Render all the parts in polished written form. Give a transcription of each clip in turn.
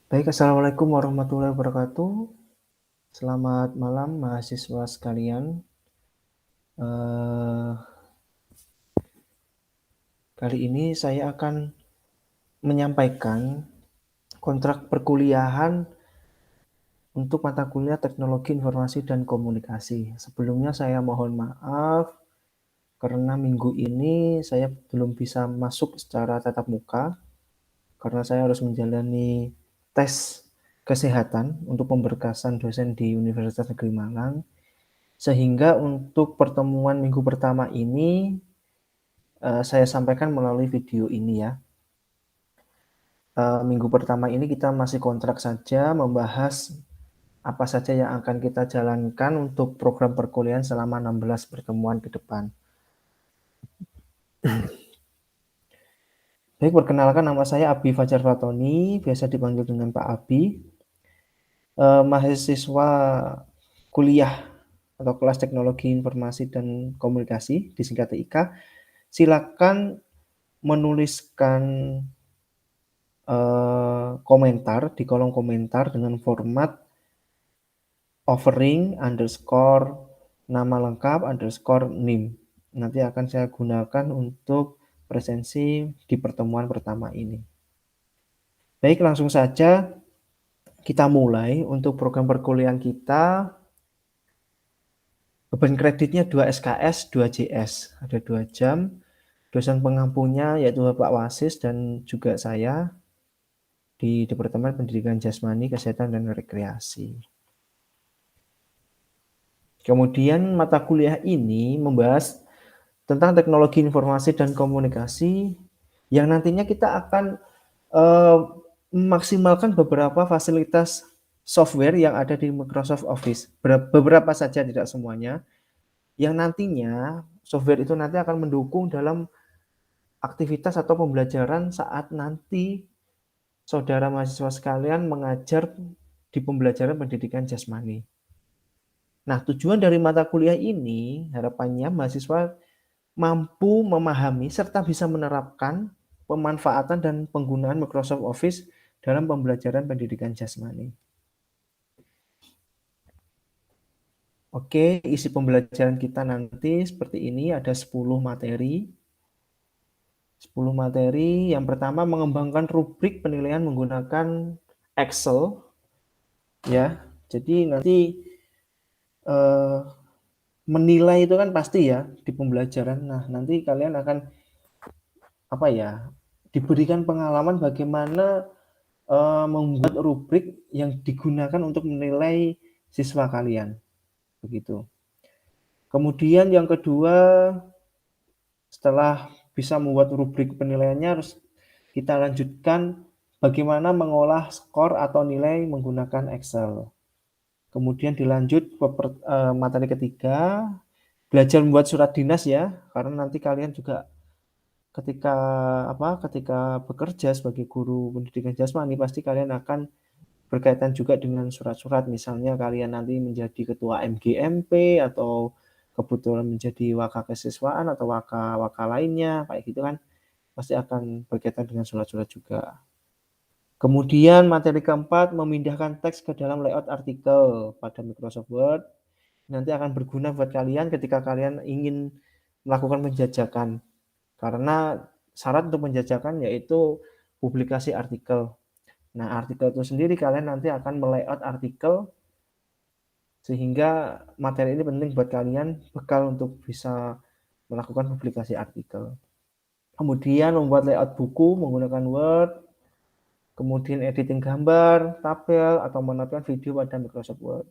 Baik, assalamualaikum warahmatullahi wabarakatuh. Selamat malam mahasiswa sekalian. Eh, Kali ini saya akan menyampaikan kontrak perkuliahan untuk mata kuliah Teknologi Informasi dan Komunikasi. Sebelumnya saya mohon maaf karena minggu ini saya belum bisa masuk secara tatap muka karena saya harus menjalani tes kesehatan untuk pemberkasan dosen di Universitas Negeri Malang. Sehingga untuk pertemuan minggu pertama ini saya sampaikan melalui video ini ya. Minggu pertama ini kita masih kontrak saja, membahas apa saja yang akan kita jalankan untuk program perkuliahan selama 16 pertemuan ke depan. Baik, perkenalkan nama saya Abi Fajar Fatoni, biasa dipanggil dengan Pak Abi. Mahasiswa kuliah atau kelas Teknologi Informasi dan Komunikasi, disingkat TIK. Silakan menuliskan komentar di kolom komentar dengan format offering underscore nama lengkap underscore nim. Nanti akan saya gunakan untuk presensi di pertemuan pertama ini. Baik, langsung saja kita mulai untuk program perkuliahan kita. Beban kreditnya 2 SKS, 2 JS. Ada 2 jam. Dosen pengampunya yaitu Bapak Wasis dan juga saya di Departemen Pendidikan Jasmani, Kesehatan, dan Rekreasi. Kemudian mata kuliah ini membahas tentang teknologi informasi dan komunikasi yang nantinya kita akan memaksimalkan beberapa fasilitas software yang ada di Microsoft Office. Beberapa saja, tidak semuanya. Yang nantinya software itu nanti akan mendukung dalam aktivitas atau pembelajaran saat nanti saudara mahasiswa sekalian mengajar di pembelajaran pendidikan jasmani. Nah, tujuan dari mata kuliah ini harapannya mahasiswa mampu memahami serta bisa menerapkan pemanfaatan dan penggunaan Microsoft Office dalam pembelajaran pendidikan jasmani. Oke, isi pembelajaran kita nanti seperti ini, ada 10 materi. 10 materi, yang pertama mengembangkan rubrik penilaian menggunakan Excel. Ya, jadi nanti menilai itu kan pasti ya di pembelajaran. Nah, nanti kalian akan diberikan pengalaman bagaimana membuat rubrik yang digunakan untuk menilai siswa kalian, begitu. Kemudian yang kedua, setelah bisa membuat rubrik penilaiannya, harus kita lanjutkan bagaimana mengolah skor atau nilai menggunakan Excel. Kemudian dilanjut ke materi ketiga, belajar membuat surat dinas ya, karena nanti kalian juga ketika bekerja sebagai guru pendidikan jasmani pasti kalian akan berkaitan juga dengan surat-surat, misalnya kalian nanti menjadi ketua MGMP atau kebetulan menjadi waka kesiswaan atau waka lainnya kayak gitu kan, pasti akan berkaitan dengan surat-surat juga. Kemudian materi keempat, memindahkan teks ke dalam layout artikel pada Microsoft Word. Nanti akan berguna buat kalian ketika kalian ingin melakukan penjajakan. Karena syarat untuk penjajakan yaitu publikasi artikel. Nah, artikel itu sendiri kalian nanti akan melayout artikel sehingga materi ini penting buat kalian, bekal untuk bisa melakukan publikasi artikel. Kemudian membuat layout buku menggunakan Word, kemudian editing gambar, tabel, atau menonton video pada Microsoft Word.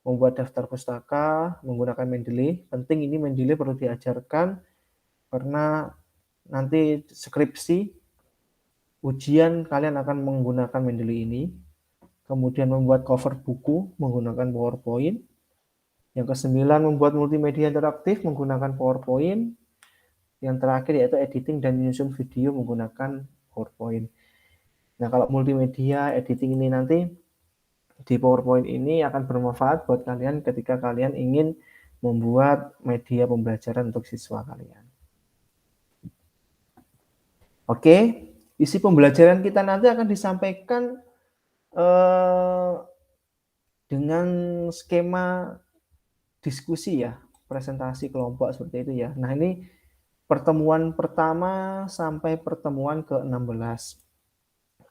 Membuat daftar pustaka menggunakan Mendeley. Penting ini Mendeley perlu diajarkan karena nanti skripsi, ujian kalian akan menggunakan Mendeley ini. Kemudian membuat cover buku menggunakan PowerPoint. Yang kesembilan, membuat multimedia interaktif menggunakan PowerPoint. Yang terakhir yaitu editing dan menyusun video menggunakan PowerPoint. Nah, kalau multimedia editing ini nanti di PowerPoint ini akan bermanfaat buat kalian ketika kalian ingin membuat media pembelajaran untuk siswa kalian. Oke, isi pembelajaran kita nanti akan disampaikan eee, dengan skema diskusi ya, presentasi kelompok seperti itu ya. Nah, ini pertemuan pertama sampai pertemuan ke-16.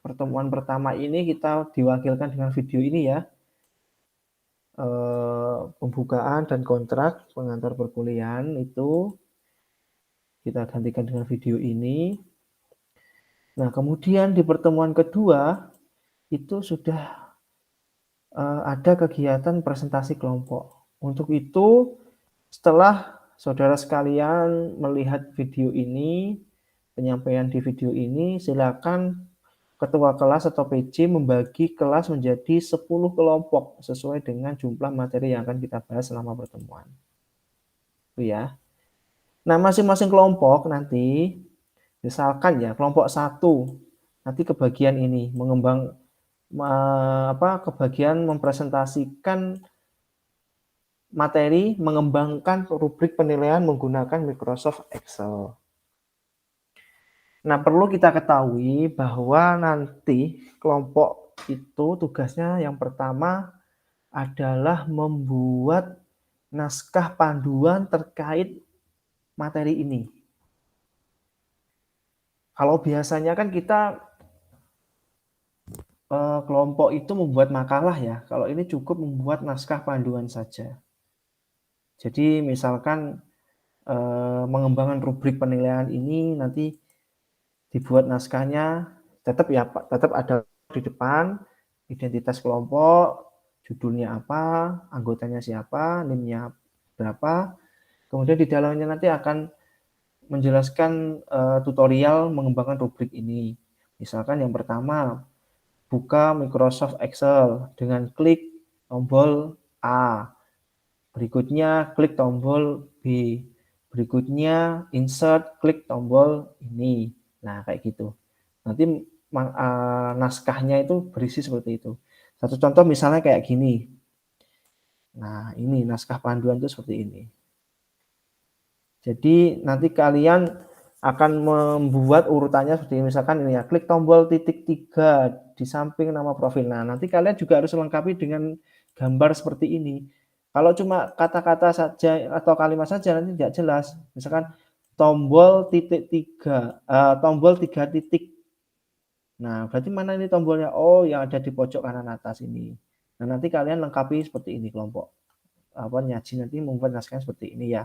Pertemuan pertama ini kita diwakilkan dengan video ini ya, pembukaan dan kontrak pengantar perkuliahan itu kita gantikan dengan video ini. Nah, kemudian di pertemuan kedua itu sudah ada kegiatan presentasi kelompok. Untuk itu, setelah saudara sekalian melihat video ini, penyampaian di video ini, silakan ketua kelas atau PJ membagi kelas menjadi 10 kelompok sesuai dengan jumlah materi yang akan kita bahas selama pertemuan. Itu ya. Nah, masing-masing kelompok nanti, misalkan ya, kelompok 1 nanti kebagian ini, kebagian mempresentasikan materi mengembangkan rubrik penilaian menggunakan Microsoft Excel. Nah, perlu kita ketahui bahwa nanti kelompok itu tugasnya yang pertama adalah membuat naskah panduan terkait materi ini. Kalau biasanya kan kita kelompok itu membuat makalah ya, kalau ini cukup membuat naskah panduan saja. Jadi misalkan mengembangkan rubrik penilaian ini nanti dibuat naskahnya tetap ya Pak, tetap ada di depan identitas kelompok, judulnya apa, anggotanya siapa, NIM-nya berapa. Kemudian di dalamnya nanti akan menjelaskan tutorial mengembangkan rubrik ini. Misalkan yang pertama, buka Microsoft Excel dengan klik tombol A. Berikutnya klik tombol B. Berikutnya insert, klik tombol ini. Nah, kayak gitu. Nanti naskahnya itu berisi seperti itu. Satu contoh misalnya kayak gini. Nah, ini naskah panduan itu seperti ini. Jadi nanti kalian akan membuat urutannya seperti ini. Misalkan ini ya, klik tombol titik 3 di samping nama profil. Nah, nanti kalian juga harus lengkapi dengan gambar seperti ini. Kalau cuma kata-kata saja atau kalimat saja nanti tidak jelas. Misalkan tombol titik 3, tombol 3 titik. Nah, berarti mana ini tombolnya? Oh, yang ada di pojok kanan atas ini. Nah, nanti kalian lengkapi seperti ini kelompok. Nyaji nanti membuat naskahnya seperti ini ya.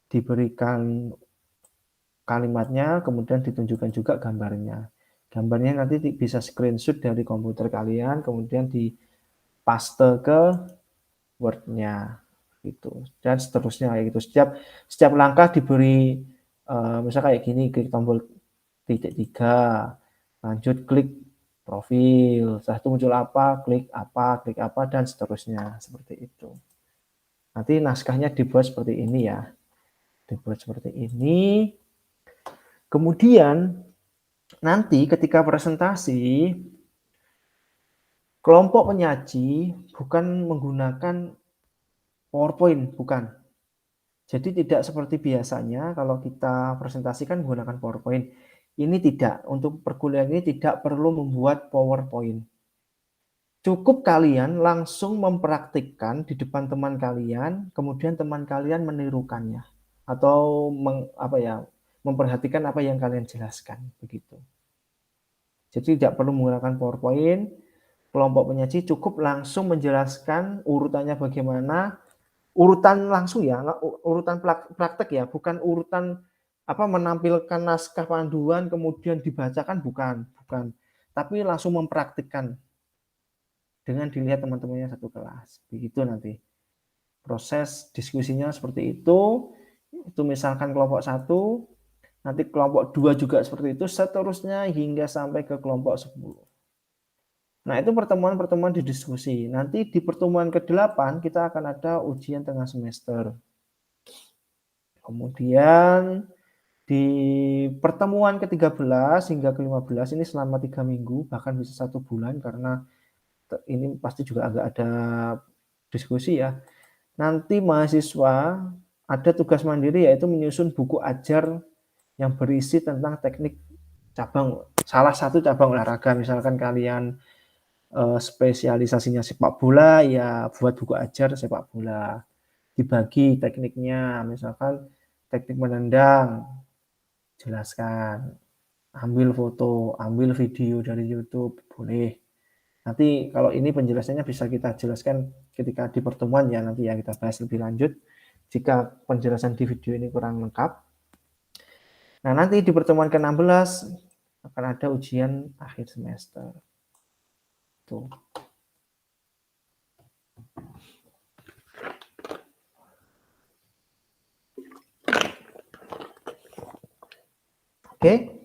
Diberikan kalimatnya, kemudian ditunjukkan juga gambarnya. Gambarnya nanti bisa screenshot dari komputer kalian, kemudian dipaste ke Word-nya gitu. Dan seterusnya kayak gitu. Setiap langkah diberi misalnya kayak gini, klik tombol titik 3, lanjut klik profil, setelah itu muncul apa, klik apa, dan seterusnya seperti itu. Nanti naskahnya dibuat seperti ini ya. Dibuat seperti ini. Kemudian nanti ketika presentasi, kelompok penyaji bukan menggunakan PowerPoint, bukan. Jadi tidak seperti biasanya kalau kita presentasikan menggunakan PowerPoint. Ini tidak, untuk perkuliahan ini tidak perlu membuat PowerPoint. Cukup kalian langsung mempraktikkan di depan teman kalian, kemudian teman kalian menirukannya. Atau memperhatikan apa yang kalian jelaskan, begitu. Jadi tidak perlu menggunakan PowerPoint, kelompok penyaji cukup langsung menjelaskan urutannya bagaimana, urutan langsung ya, urutan praktek ya, bukan urutan menampilkan naskah panduan kemudian dibacakan, bukan. Tapi langsung mempraktikkan dengan dilihat teman-temannya satu kelas. Begitu nanti. Proses diskusinya seperti itu. Itu misalkan kelompok 1, nanti kelompok 2 juga seperti itu, seterusnya hingga sampai ke kelompok 10. Nah, itu pertemuan-pertemuan di diskusi. Nanti di pertemuan ke-8 kita akan ada ujian tengah semester. Kemudian di pertemuan ke-13 hingga ke-15 ini selama 3 minggu, bahkan bisa 1 bulan karena ini pasti juga agak ada diskusi ya. Nanti mahasiswa ada tugas mandiri yaitu menyusun buku ajar yang berisi tentang teknik salah satu cabang olahraga. Misalkan kalian spesialisasinya sepak bola, ya buat buku ajar sepak bola. Dibagi tekniknya, misalkan teknik menendang, jelaskan. Ambil foto, ambil video dari YouTube, boleh. Nanti kalau ini penjelasannya bisa kita jelaskan ketika di pertemuan ya, nanti ya kita bahas lebih lanjut. Jika penjelasan di video ini kurang lengkap. Nah, nanti di pertemuan ke-16 akan ada ujian akhir semester. Tuh. Oke.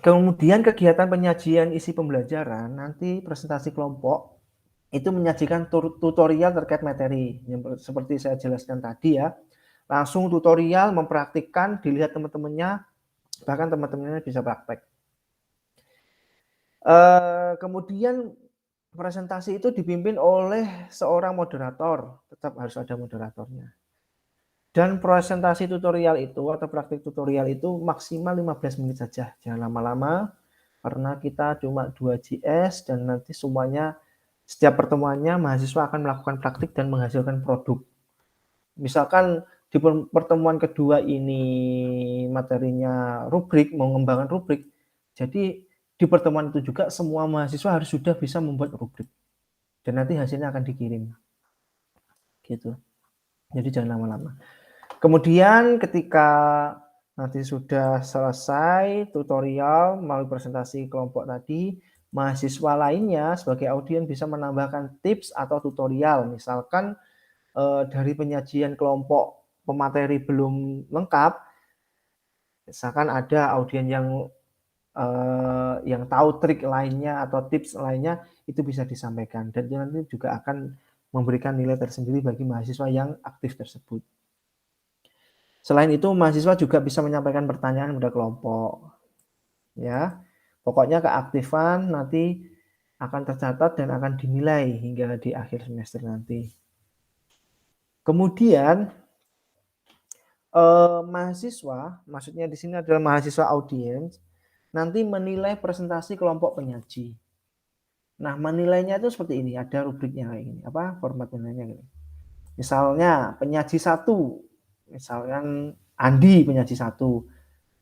Kemudian kegiatan penyajian isi pembelajaran, nanti presentasi kelompok itu menyajikan tutorial terkait materi. Seperti saya jelaskan tadi ya, langsung tutorial, mempraktikkan, dilihat teman-temannya, bahkan teman-temannya bisa praktek. Kemudian presentasi itu dipimpin oleh seorang moderator, tetap harus ada moderatornya. Dan presentasi tutorial itu atau praktik tutorial itu maksimal 15 menit saja, jangan lama-lama karena kita cuma 2 JS dan nanti semuanya setiap pertemuannya mahasiswa akan melakukan praktik dan menghasilkan produk. Misalkan di pertemuan kedua ini materinya rubrik, mau mengembangkan rubrik, jadi di pertemuan itu juga semua mahasiswa harus sudah bisa membuat rubrik dan nanti hasilnya akan dikirim. Gitu. Jadi jangan lama-lama. Kemudian ketika nanti sudah selesai tutorial melalui presentasi kelompok tadi, mahasiswa lainnya sebagai audien bisa menambahkan tips atau tutorial. Misalkan dari penyajian kelompok pemateri belum lengkap, misalkan ada audien yang tahu trik lainnya atau tips lainnya, itu bisa disampaikan. Dan nanti juga akan memberikan nilai tersendiri bagi mahasiswa yang aktif tersebut. Selain itu, mahasiswa juga bisa menyampaikan pertanyaan pada kelompok. Ya, pokoknya keaktifan nanti akan tercatat dan akan dinilai hingga di akhir semester nanti. Kemudian mahasiswa, maksudnya di sini adalah mahasiswa audiens, nanti menilai presentasi kelompok penyaji. Nah, menilainya itu seperti ini, ada rubriknya kayak gini, apa format penilainya gini. Misalnya penyaji 1, misalkan Andi penyaji 1,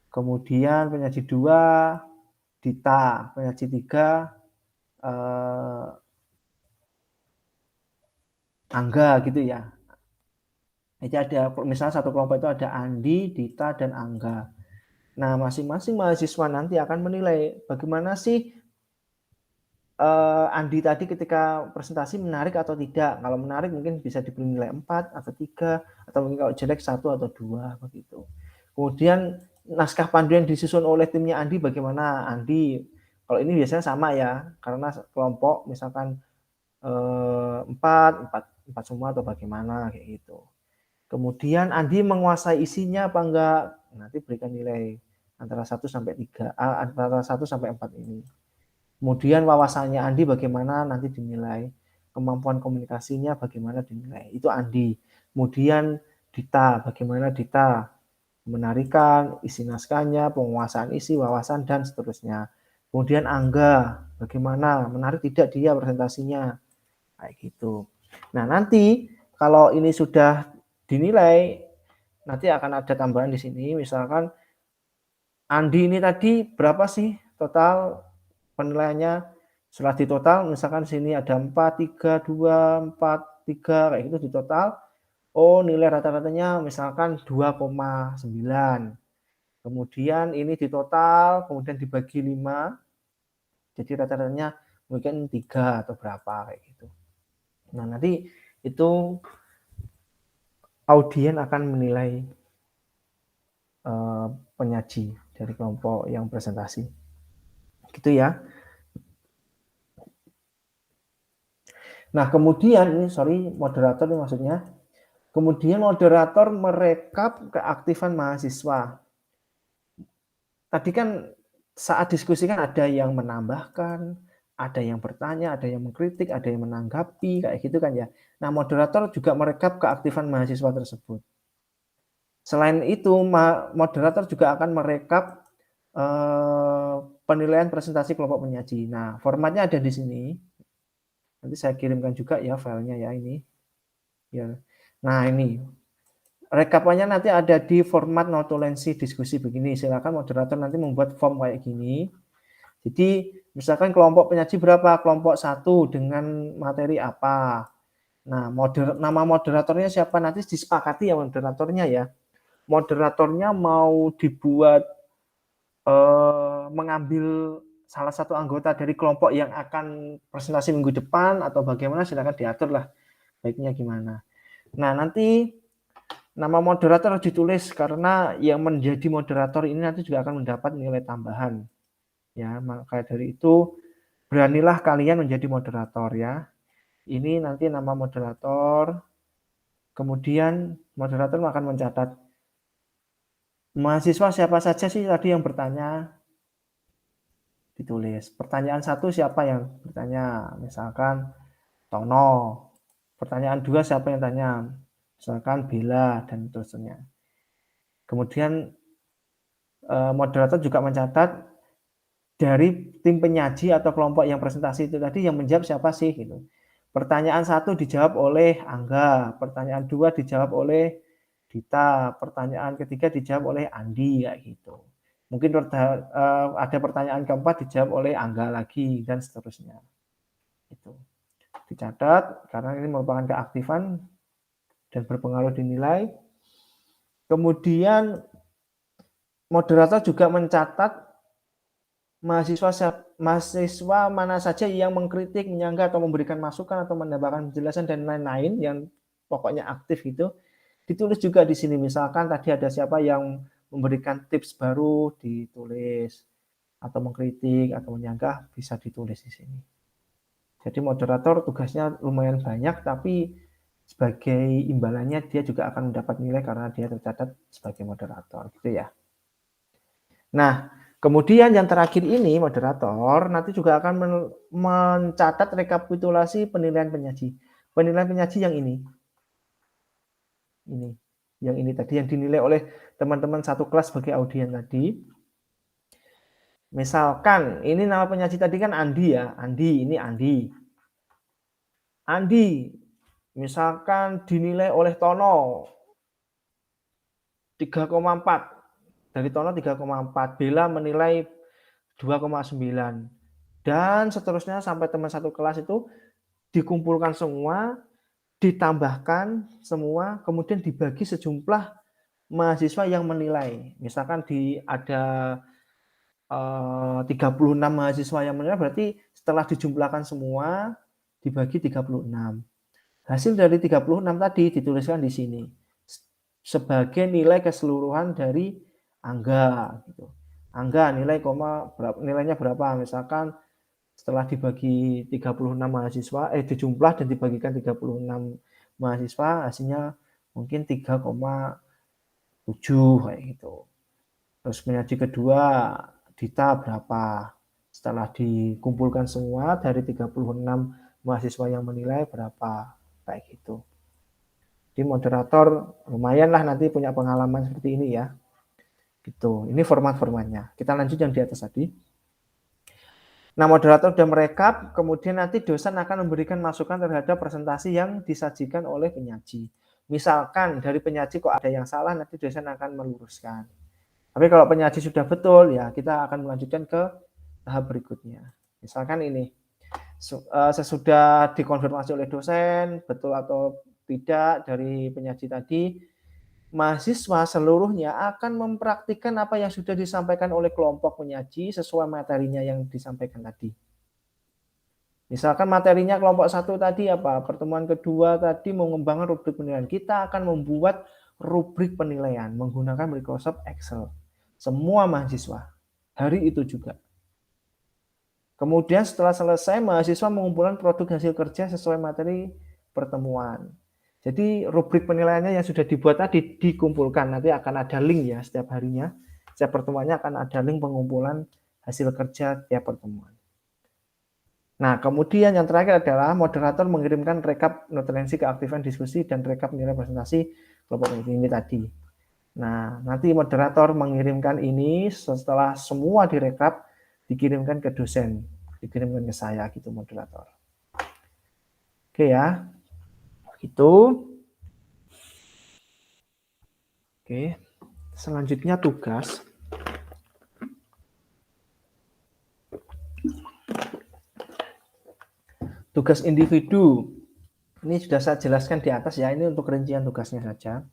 kemudian penyaji 2 Dita, penyaji 3 Angga gitu ya. Jadi ada misalnya satu kelompok itu ada Andi, Dita, dan Angga. Nah, masing-masing mahasiswa nanti akan menilai bagaimana sih Andi tadi ketika presentasi menarik atau tidak. Kalau menarik mungkin bisa diberi nilai 4 atau 3, atau mungkin kalau jelek 1 atau 2 begitu. Kemudian naskah panduan disusun oleh timnya Andi bagaimana? Andi, kalau ini biasanya sama ya, karena kelompok misalkan 4 semua atau bagaimana kayak gitu. Kemudian Andi menguasai isinya apa enggak? Nanti berikan nilai antara 1 sampai 3, antara 1 sampai 4 ini. Kemudian wawasannya Andi bagaimana nanti dinilai. Kemampuan komunikasinya bagaimana dinilai. Itu Andi. Kemudian Dita, bagaimana Dita menarikan, isi naskahnya, penguasaan isi, wawasan, dan seterusnya. Kemudian Angga, bagaimana menarik tidak dia presentasinya. Kayak gitu. Nah, nanti kalau ini sudah dinilai, nanti akan ada tambahan di sini. Misalkan Andi ini tadi berapa sih total penilaiannya? Setelah ditotal, misalkan sini ada 4, 3, 2, 4, 3, kayak gitu di total. Oh, nilai rata-ratanya misalkan 2,9. Kemudian ini di total, kemudian dibagi 5. Jadi rata-ratanya mungkin 3 atau berapa kayak gitu. Nah, nanti itu audien akan menilai penyaji dari kelompok yang presentasi. Gitu ya. Nah, kemudian ini moderator ini maksudnya. Kemudian moderator merekap keaktifan mahasiswa. Tadi kan saat diskusi kan ada yang menambahkan, ada yang bertanya, ada yang mengkritik, ada yang menanggapi, kayak gitu kan ya. Nah, moderator juga merekap keaktifan mahasiswa tersebut. Selain itu, moderator juga akan merekap penilaian presentasi kelompok penyaji. Nah, formatnya ada di sini. Nanti saya kirimkan juga ya filenya ya ini. Ya. Nah, ini. Rekapannya nanti ada di format notulensi diskusi begini. Silakan moderator nanti membuat form kayak gini. Jadi, misalkan kelompok penyaji berapa? Kelompok 1 dengan materi apa? Nah, nama moderatornya siapa? Nanti disepakati ya moderatornya ya. Moderatornya mau dibuat mengambil salah satu anggota dari kelompok yang akan presentasi minggu depan atau bagaimana, silakan diatur lah baiknya gimana. Nah, nanti nama moderator harus ditulis karena yang menjadi moderator ini nanti juga akan mendapat nilai tambahan. Ya, maka dari itu beranilah kalian menjadi moderator ya. Ini nanti nama moderator. Kemudian moderator akan mencatat mahasiswa siapa saja sih tadi yang bertanya, ditulis. Pertanyaan 1 siapa yang bertanya? Misalkan Tono. Pertanyaan 2 siapa yang tanya? Misalkan Bella dan seterusnya. Kemudian moderator juga mencatat dari tim penyaji atau kelompok yang presentasi itu tadi yang menjawab siapa sih gitu. Pertanyaan 1 dijawab oleh Angga, pertanyaan 2 dijawab oleh Dita, pertanyaan ketiga dijawab oleh Andi kayak gitu. Mungkin ada pertanyaan keempat dijawab oleh Angga lagi dan seterusnya. Itu dicatat karena ini merupakan keaktifan dan berpengaruh dinilai. Kemudian moderator juga mencatat mahasiswa mana saja yang mengkritik, menyanggah atau memberikan masukan atau menambahkan penjelasan dan lain-lain yang pokoknya aktif gitu. Ditulis juga di sini. Misalkan tadi ada siapa yang memberikan tips baru ditulis atau mengkritik atau menyanggah bisa ditulis di sini. Jadi moderator tugasnya lumayan banyak tapi sebagai imbalannya dia juga akan mendapat nilai karena dia tercatat sebagai moderator gitu ya. Nah, kemudian yang terakhir ini moderator nanti juga akan mencatat rekapitulasi penilaian penyaji. Penilaian penyaji yang ini. Ini. Yang ini tadi yang dinilai oleh teman-teman satu kelas sebagai audien tadi. Misalkan ini nama penyaji tadi kan Andi ya. Andi, ini Andi. Andi misalkan dinilai oleh Tono 3,4. Dari Tono 3,4. Bella menilai 2,9. Dan seterusnya sampai teman satu kelas itu dikumpulkan semua, ditambahkan semua, kemudian dibagi sejumlah mahasiswa yang menilai. Misalkan ada 36 mahasiswa yang menilai, berarti setelah dijumlahkan semua dibagi 36. Hasil dari 36 tadi dituliskan di sini sebagai nilai keseluruhan dari Angga gitu. Angga nilainya berapa? Misalkan setelah dibagi 36 mahasiswa dijumlah dan dibagikan 36 mahasiswa hasilnya mungkin 3,7 kayak gitu. Terus penyaji kedua Dita berapa? Setelah dikumpulkan semua dari 36 mahasiswa yang menilai berapa? Kayak gitu. Jadi moderator lumayan lah nanti punya pengalaman seperti ini ya. Gitu. Ini format-formatnya. Kita lanjut yang di atas tadi. Nah, moderator sudah merekap, kemudian nanti dosen akan memberikan masukan terhadap presentasi yang disajikan oleh penyaji. Misalkan dari penyaji kok ada yang salah, nanti dosen akan meluruskan. Tapi kalau penyaji sudah betul, ya kita akan melanjutkan ke tahap berikutnya. Misalkan ini, sesudah dikonfirmasi oleh dosen, betul atau tidak dari penyaji tadi, mahasiswa seluruhnya akan mempraktikkan apa yang sudah disampaikan oleh kelompok penyaji sesuai materinya yang disampaikan tadi. Misalkan materinya kelompok 1 tadi apa? Pertemuan kedua tadi mengembangkan rubrik penilaian. Kita akan membuat rubrik penilaian menggunakan Microsoft Excel. Semua mahasiswa. Hari itu juga. Kemudian setelah selesai, mahasiswa mengumpulkan produk hasil kerja sesuai materi pertemuan. Jadi rubrik penilaiannya yang sudah dibuat tadi dikumpulkan. Nanti akan ada link ya setiap harinya. Setiap pertemuannya akan ada link pengumpulan hasil kerja tiap pertemuan. Nah, kemudian yang terakhir adalah moderator mengirimkan rekap notulensi keaktifan diskusi dan rekap nilai presentasi kelompok ini tadi. Nah, nanti moderator mengirimkan ini setelah semua direkap. dikirimkan ke dosen, dikirimkan ke saya gitu moderator. Oke ya, itu. Oke, selanjutnya tugas. Tugas individu. Ini sudah saya jelaskan di atas ya, ini untuk rincian tugasnya saja.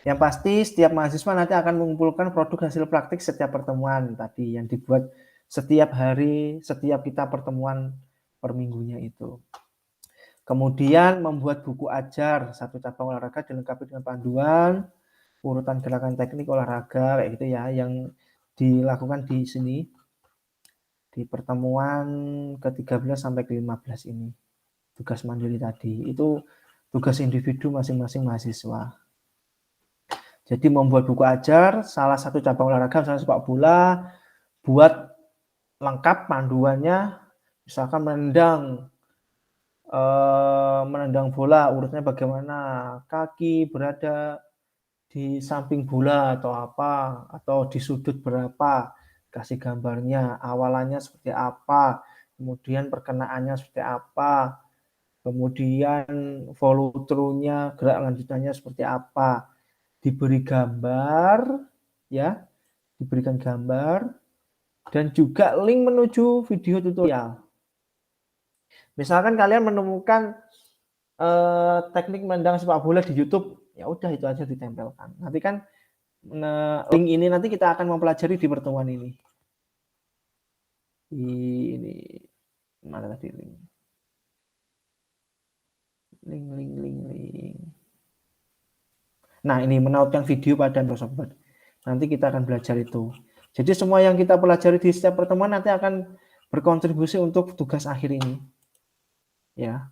Yang pasti setiap mahasiswa nanti akan mengumpulkan produk hasil praktik setiap pertemuan tadi yang dibuat setiap hari, setiap kita pertemuan per minggunya itu. Kemudian membuat buku ajar satu cabang olahraga dilengkapi dengan panduan, urutan gerakan teknik olahraga kayak gitu ya, yang dilakukan di sini di pertemuan ke-13 sampai ke-15 ini. Tugas mandiri tadi itu tugas individu masing-masing mahasiswa. Jadi membuat buku ajar salah satu cabang olahraga misalnya sepak bola, buat lengkap panduannya, misalkan menendang bola urutnya bagaimana, kaki berada di samping bola atau apa, atau di sudut berapa, kasih gambarnya, awalannya seperti apa, kemudian perkenaannya seperti apa, kemudian follow through-nya, gerak lanjutannya seperti apa, diberi gambar, ya, diberikan gambar, dan juga link menuju video tutorial. Misalkan kalian menemukan teknik menendang sepak bola di YouTube, ya udah itu aja ditempelkan. Nanti kan link ini nanti kita akan mempelajari di pertemuan ini. Ini mana tadi link? Link. Nah, ini menautkan video pada Microsoft Word. Nanti kita akan belajar itu. Jadi semua yang kita pelajari di setiap pertemuan nanti akan berkontribusi untuk tugas akhir ini. Ya.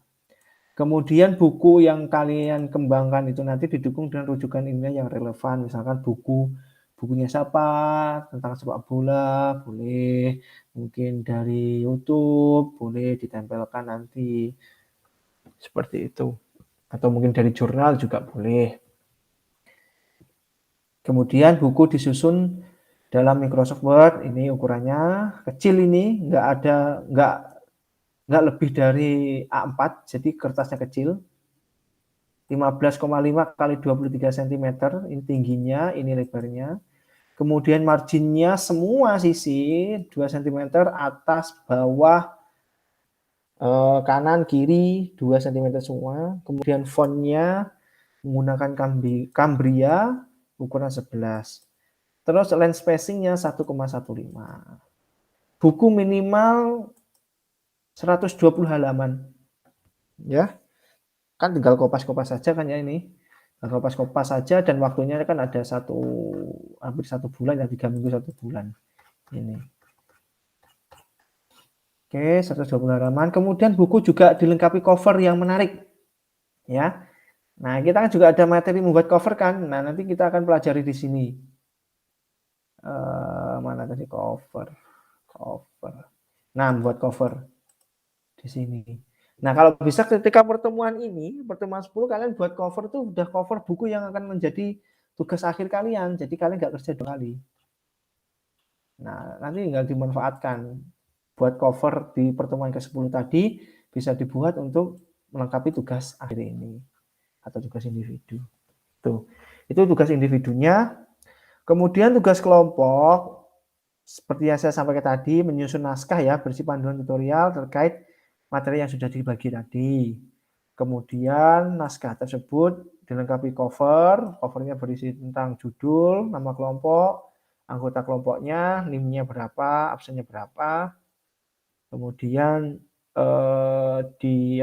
Kemudian buku yang kalian kembangkan itu nanti didukung dengan rujukan ilmiah yang relevan. Misalkan bukunya siapa, tentang sepak bola, boleh. Mungkin dari YouTube, boleh ditempelkan nanti. Seperti itu. Atau mungkin dari jurnal juga boleh. Kemudian buku disusun dalam Microsoft Word, ini ukurannya kecil ini, nggak lebih dari A4, jadi kertasnya kecil. 15,5 kali 23 cm, ini tingginya, ini lebarnya. Kemudian marginnya semua sisi 2 cm, atas, bawah, kanan, kiri 2 cm semua. Kemudian fontnya menggunakan Cambria ukuran 11. Terus line spacingnya 1,15. Buku minimal 120 halaman. Ya, kan tinggal kopas-kopas saja kan ya ini. Kopas-kopas saja dan waktunya kan ada hampir 1 bulan ya, 3 minggu 1 bulan. Ini. Oke, 120 halaman. Kemudian buku juga dilengkapi cover yang menarik. Ya. Nah, kita kan juga ada materi membuat cover kan. Nah, nanti kita akan pelajari di sini. Mana tadi cover. Nah, membuat cover di sini. Nah, kalau bisa ketika pertemuan 10 kalian buat cover tuh udah cover buku yang akan menjadi tugas akhir kalian. Jadi kalian nggak kerja 2 kali. Nah, nanti tinggal dimanfaatkan. Buat cover di pertemuan ke-10 tadi bisa dibuat untuk melengkapi tugas akhir ini atau tugas individu. Tuh. Itu tugas individunya. Kemudian tugas kelompok seperti yang saya sampaikan tadi, menyusun naskah ya, berisi panduan tutorial terkait materi yang sudah dibagi tadi. Kemudian naskah tersebut dilengkapi covernya berisi tentang judul, nama kelompok, anggota kelompoknya, NIM-nya berapa, absennya berapa. Kemudian di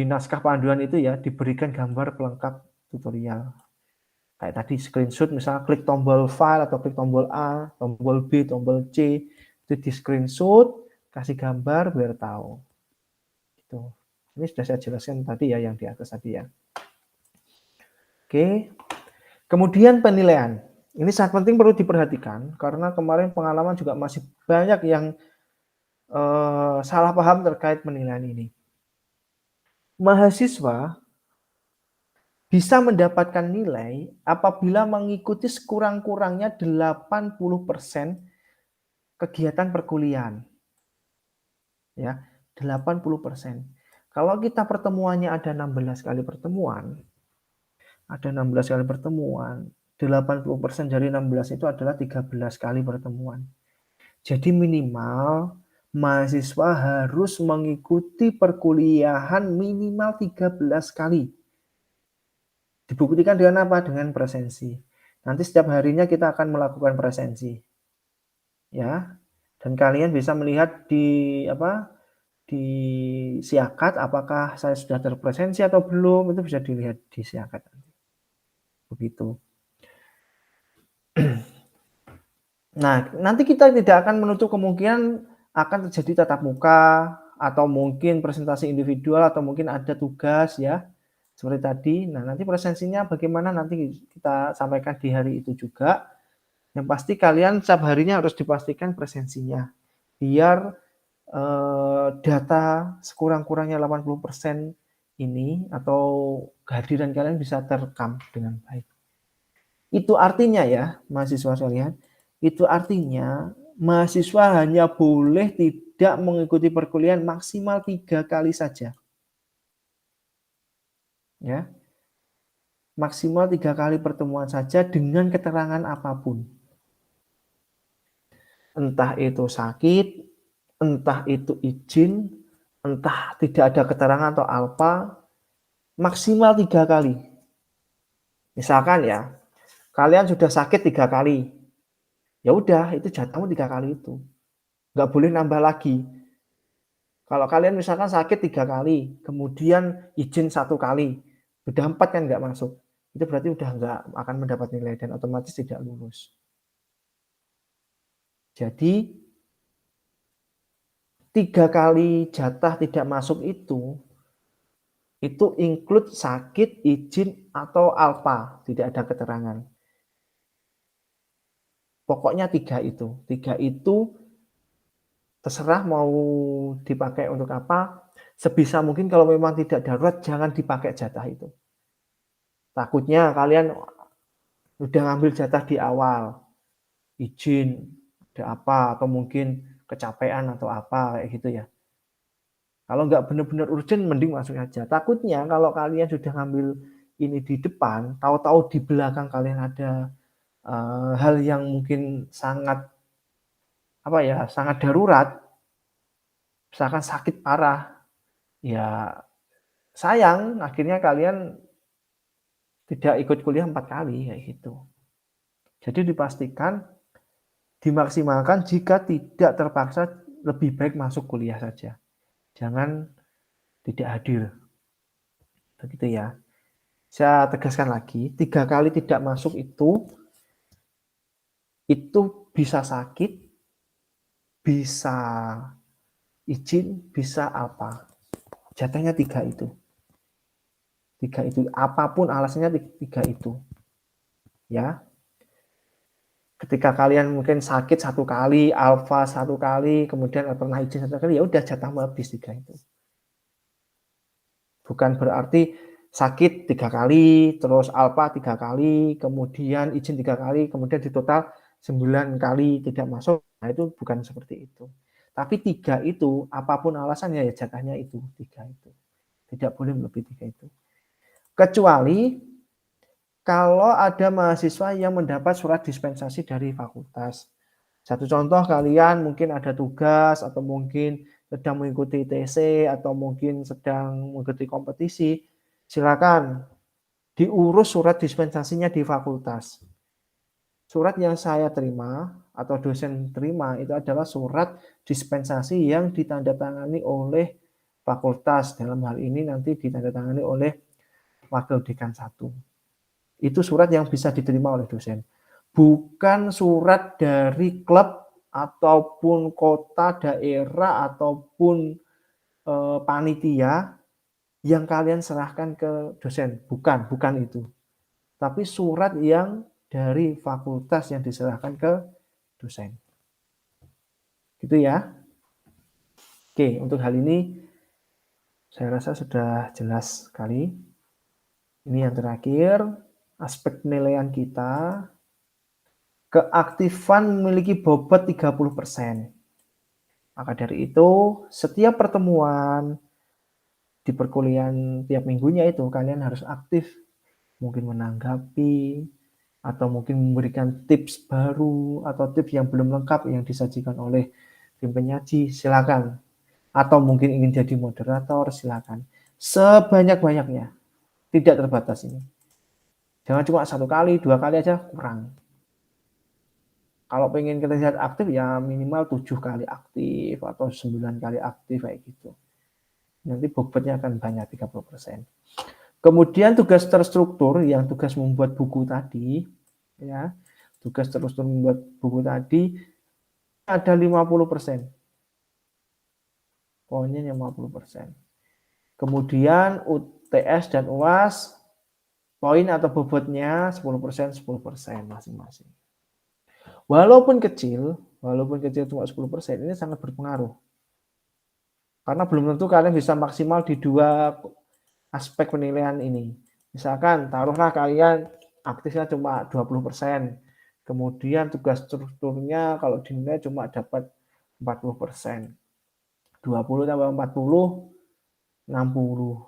naskah panduan itu ya diberikan gambar pelengkap tutorial. Kayak tadi screenshot, misalnya klik tombol file atau klik tombol A, tombol B, tombol C, itu di screenshot, kasih gambar biar tahu. Gitu. Ini sudah saya jelaskan tadi ya, yang di atas tadi ya. Oke. Kemudian penilaian. Ini sangat penting, perlu diperhatikan karena kemarin pengalaman juga masih banyak yang salah paham terkait penilaian ini. Mahasiswa bisa mendapatkan nilai apabila mengikuti sekurang-kurangnya 80% kegiatan perkuliahan, ya, 80%. Kalau kita pertemuannya ada 16 kali pertemuan, 80% dari 16 itu adalah 13 kali pertemuan. Jadi minimal mahasiswa harus mengikuti perkuliahan minimal 13 kali. Dibuktikan dengan apa? Dengan presensi. Nanti setiap harinya kita akan melakukan presensi. Ya. Dan kalian bisa melihat di Siakat apakah saya sudah terpresensi atau belum, itu bisa dilihat di Siakat. Begitu. Nah, nanti kita tidak akan menutup kemungkinan akan terjadi tatap muka atau mungkin presentasi individual atau mungkin ada tugas ya, seperti tadi. Nah, nanti presensinya bagaimana nanti kita sampaikan di hari itu juga. Yang pasti kalian setiap harinya harus dipastikan presensinya. Biar data sekurang-kurangnya 80% ini atau kehadiran kalian bisa terekam dengan baik. Itu artinya ya, mahasiswa sekalian, itu artinya mahasiswa hanya boleh tidak mengikuti perkuliahan maksimal 3 kali saja. Ya, maksimal 3 kali pertemuan saja dengan keterangan apapun. Entah itu sakit, entah itu izin, entah tidak ada keterangan atau apa, maksimal 3 kali. Misalkan ya, kalian sudah sakit 3 kali, ya udah itu jatahmu 3 kali itu, nggak boleh nambah lagi. Kalau kalian misalkan sakit 3 kali, kemudian izin 1 kali, udah 4 kan nggak masuk, itu berarti udah nggak akan mendapat nilai dan otomatis tidak lulus. Jadi 3 kali jatah tidak masuk itu include sakit, izin, atau alfa, tidak ada keterangan. Pokoknya 3 itu. 3 itu terserah mau dipakai untuk apa. Sebisa mungkin kalau memang tidak darurat, jangan dipakai jatah itu. Takutnya kalian udah ngambil jatah di awal, izin, ada apa, atau mungkin kecapean atau apa, kayak gitu ya. Kalau nggak benar-benar urgent, mending masuk aja. Takutnya kalau kalian sudah ngambil ini di depan, tahu-tahu di belakang kalian ada hal yang mungkin sangat sangat darurat, misalkan sakit parah, ya sayang akhirnya kalian tidak ikut kuliah 4 kali kayak gitu. Jadi dipastikan dimaksimalkan jika tidak terpaksa lebih baik masuk kuliah saja. Jangan tidak hadir. Begitu ya. Saya tegaskan lagi, 3 kali tidak masuk itu bisa sakit, bisa izin, bisa apa. Jatahnya 3 itu. 3 itu. Apapun alasannya 3 itu. Ya. Ketika kalian mungkin sakit 1 kali, alfa 1 kali, kemudian pernah izin 1 kali, ya udah jatahmu habis 3 itu. Bukan berarti sakit 3 kali, terus alfa 3 kali, kemudian izin 3 kali, kemudian di total 9 kali tidak masuk. Nah, itu bukan seperti itu. Tapi 3 itu, apapun alasannya ya jatahnya itu, 3 itu. Tidak boleh melebihi 3 itu. Kecuali kalau ada mahasiswa yang mendapat surat dispensasi dari fakultas. Satu contoh kalian mungkin ada tugas atau mungkin sedang mengikuti TC atau mungkin sedang mengikuti kompetisi, silakan diurus surat dispensasinya di fakultas. Surat yang saya terima atau dosen terima itu adalah surat dispensasi yang ditandatangani oleh fakultas. Dalam hal ini nanti ditandatangani oleh wakil dekan 1. Itu surat yang bisa diterima oleh dosen. Bukan surat dari klub ataupun kota, daerah, ataupun panitia yang kalian serahkan ke dosen. Bukan itu. Tapi surat yang dari fakultas yang diserahkan ke dosen. Gitu ya. Oke, untuk hal ini saya rasa sudah jelas sekali. Ini yang terakhir, aspek penilaian kita. Keaktifan memiliki bobot 30%. Maka dari itu, setiap pertemuan di perkuliahan tiap minggunya itu kalian harus aktif, mungkin menanggapi atau mungkin memberikan tips baru atau tips yang belum lengkap yang disajikan oleh tim penyaji, silakan. Atau mungkin ingin jadi moderator, silakan. Sebanyak-banyaknya, tidak terbatas ini. Jangan cuma 1 kali, 2 kali aja kurang. Kalau pengen kita lihat aktif ya minimal 7 kali aktif atau 9 kali aktif kayak gitu. Nanti bobotnya akan banyak 30%. Kemudian tugas terstruktur yang tugas membuat buku tadi, ya, tugas terstruktur membuat buku tadi ada 50%. Poinnya 50%. Kemudian UTS dan UAS poin atau bobotnya 10%, 10% masing-masing. Walaupun kecil cuma 10%, ini sangat berpengaruh. Karena belum tentu kalian bisa maksimal di 2 aspek penilaian ini. Misalkan taruhlah kalian aktifnya cuma 20%, kemudian tugas strukturnya kalau dinilai cuma dapat 40%. 20 tambah 40, 60.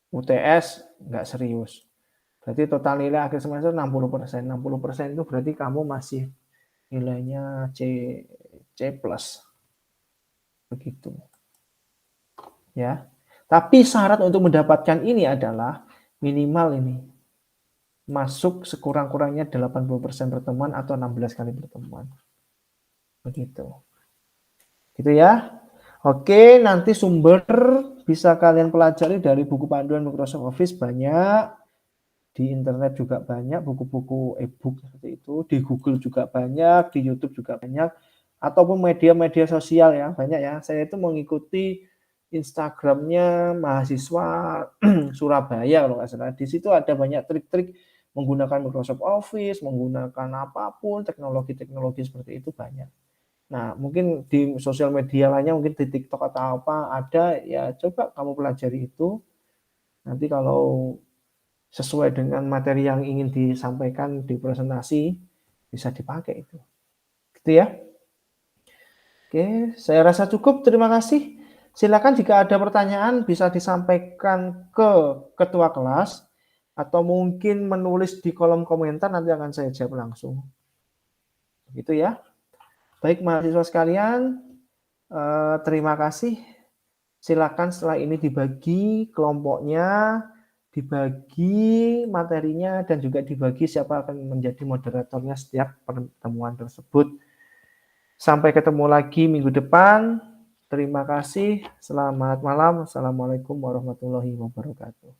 UTS nggak serius. Berarti total nilai akhir semester 60%. 60% itu berarti kamu masih nilainya C+. Begitu. Ya. Tapi syarat untuk mendapatkan ini adalah minimal ini masuk sekurang-kurangnya 80% pertemuan atau 16 kali pertemuan. Begitu. Gitu ya. Oke, nanti sumber bisa kalian pelajari dari buku panduan Microsoft Office banyak. Di internet juga banyak buku-buku e-book seperti itu. Di Google juga banyak, di YouTube juga banyak. Ataupun media-media sosial ya, banyak ya. Saya itu mengikuti Instagramnya mahasiswa Surabaya kalau nggak salah. Di situ ada banyak trik-trik menggunakan Microsoft Office, menggunakan apapun, teknologi-teknologi seperti itu banyak. Nah, mungkin di sosial media lainnya, mungkin di TikTok atau apa ada, ya coba kamu pelajari itu. Nanti kalau sesuai dengan materi yang ingin disampaikan di presentasi, bisa dipakai itu. Gitu ya. Oke, saya rasa cukup. Terima kasih. Silakan jika ada pertanyaan bisa disampaikan ke ketua kelas atau mungkin menulis di kolom komentar, nanti akan saya jawab langsung. Gitu ya. Baik mahasiswa sekalian, terima kasih. Silakan setelah ini dibagi kelompoknya, dibagi materinya, dan juga dibagi siapa akan menjadi moderatornya setiap pertemuan tersebut. Sampai ketemu lagi minggu depan. Terima kasih. Selamat malam. Assalamualaikum warahmatullahi wabarakatuh.